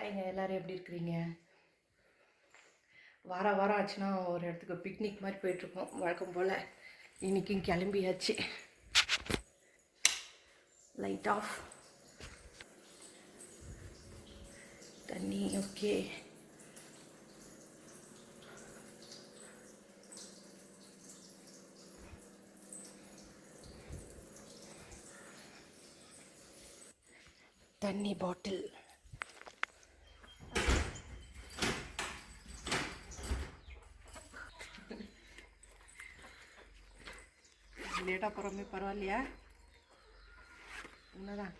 ஹாய்ங்க, எல்லோரும் எப்படி இருக்கிறீங்க? வாரம் ஆச்சுன்னா ஒரு இடத்துக்கு பிக்னிக் மாதிரி போயிட்டுருக்கோம் வழக்கம் போல். இன்றைக்கும் கிளம்பியாச்சு. லைட் ஆஃப், தண்ணி ஓகே. தண்ணி பாட்டில், லேட்டாக போகிறோமே பரவாயில்லையா? உன்னதான்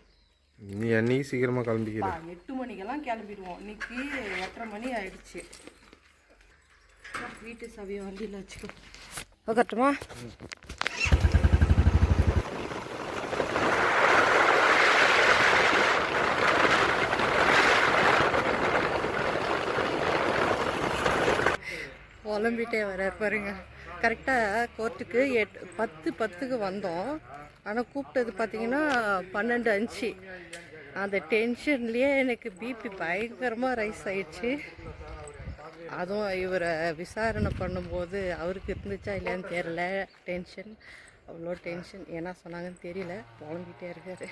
நீ அன்றைக்கி சீக்கிரமாக கிளம்பிக்கிறா? 8 மணிக்கெல்லாம் கிளம்பிடுவோம். இன்னைக்கு 8:30 மணி ஆயிடுச்சு. வீட்டு சாவியை வண்டியில் வச்சுக்கோ. கட்டுமா? புலம்பிட்டே வர பாருங்க. கரெக்டாக கோர்ட்டுக்கு 10:10க்கு வந்தோம். ஆனால் கூப்பிட்டது பார்த்தீங்கன்னா 12:05. அந்த டென்ஷன்லேயே எனக்கு பிபி பயங்கரமாக ரைஸ் ஆயிடுச்சு. அதுவும் இவரை விசாரணை பண்ணும்போது அவருக்கு இருந்துச்சா இல்லையான்னு தெரியல. டென்ஷன், அவ்வளோ டென்ஷன். என்ன சொன்னாங்கன்னு தெரியல. புலம்பிகிட்டே இருக்காரு.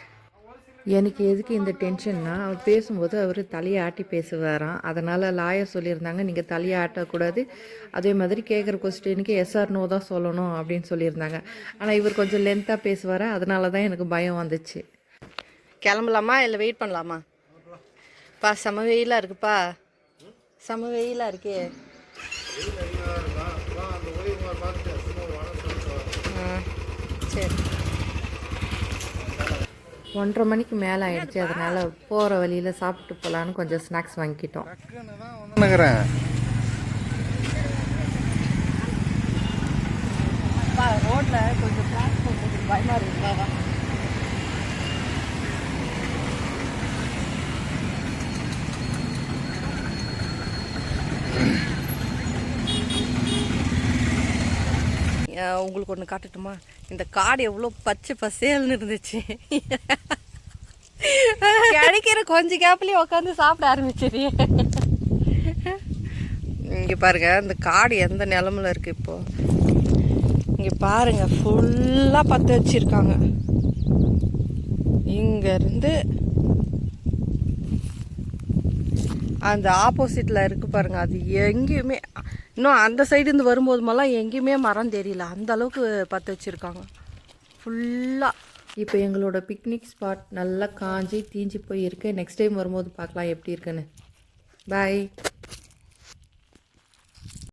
எனக்கு எதுக்கு இந்த டென்ஷன்னா, அவர் பேசும்போது அவர் தலையை ஆட்டி பேசுவாராம். அதனால் லாயர் சொல்லியிருந்தாங்க, நீங்கள் தலையை ஆட்டக்கூடாது, அதே மாதிரி கேட்குற கொஸ்டினுக்கு எஸ்ஆர் நோ தான் சொல்லணும் அப்படின்னு சொல்லியிருந்தாங்க. ஆனால் இவர் கொஞ்சம் லென்த்தாக பேசுவார். அதனால தான் எனக்கு பயம் வந்துச்சு. கிளம்பலாமா இல்லை வெயிட் பண்ணலாமா? பா செம வெயிலாக இருக்குப்பா, செம வெயிலாக இருக்கே. சரி, 1:30 மணிக்கு மேலே ஆகிடுச்சு. அதனால் போகிற வழியில் சாப்பிட்டு போகலான்னு கொஞ்சம் ஸ்நாக்ஸ் வாங்கிக்கிட்டோம். ரோட்டில் கொஞ்சம் கிளாஸ் போட்டு பயமாக இருக்குங்களா? உங்களுக்கு ஒன்று காட்டட்டுமா? இந்த காடு எவ்வளோ பச்சை பசேல்னு இருந்துச்சு. கிடைக்கிற கொஞ்சம் கேப்லேயே உட்காந்து சாப்பிட ஆரம்பிச்சிரு. இங்கே பாருங்க, இந்த காடு எந்த நிலமில் இருக்குது இப்போது. இங்கே பாருங்க, ஃபுல்லாக பற்ற வச்சுருக்காங்க. இங்கேருந்து அந்த ஆப்போசிட்டில் இருக்குது பாருங்கள், அது எங்கேயுமே இன்னும் அந்த சைடுலேருந்து வரும்போது மாதிரிலாம் எங்கேயுமே மரம் தெரியல. அந்த அளவுக்கு பற்ற வச்சுருக்காங்க ஃபுல்லாக. இப்போ எங்களோட பிக்னிக் ஸ்பாட் நல்லா காஞ்சி தீஞ்சு போய் இருக்கு. நெக்ஸ்ட் டைம் வரும்போது பார்க்கலாம் எப்படி இருக்குன்னு. பாய்.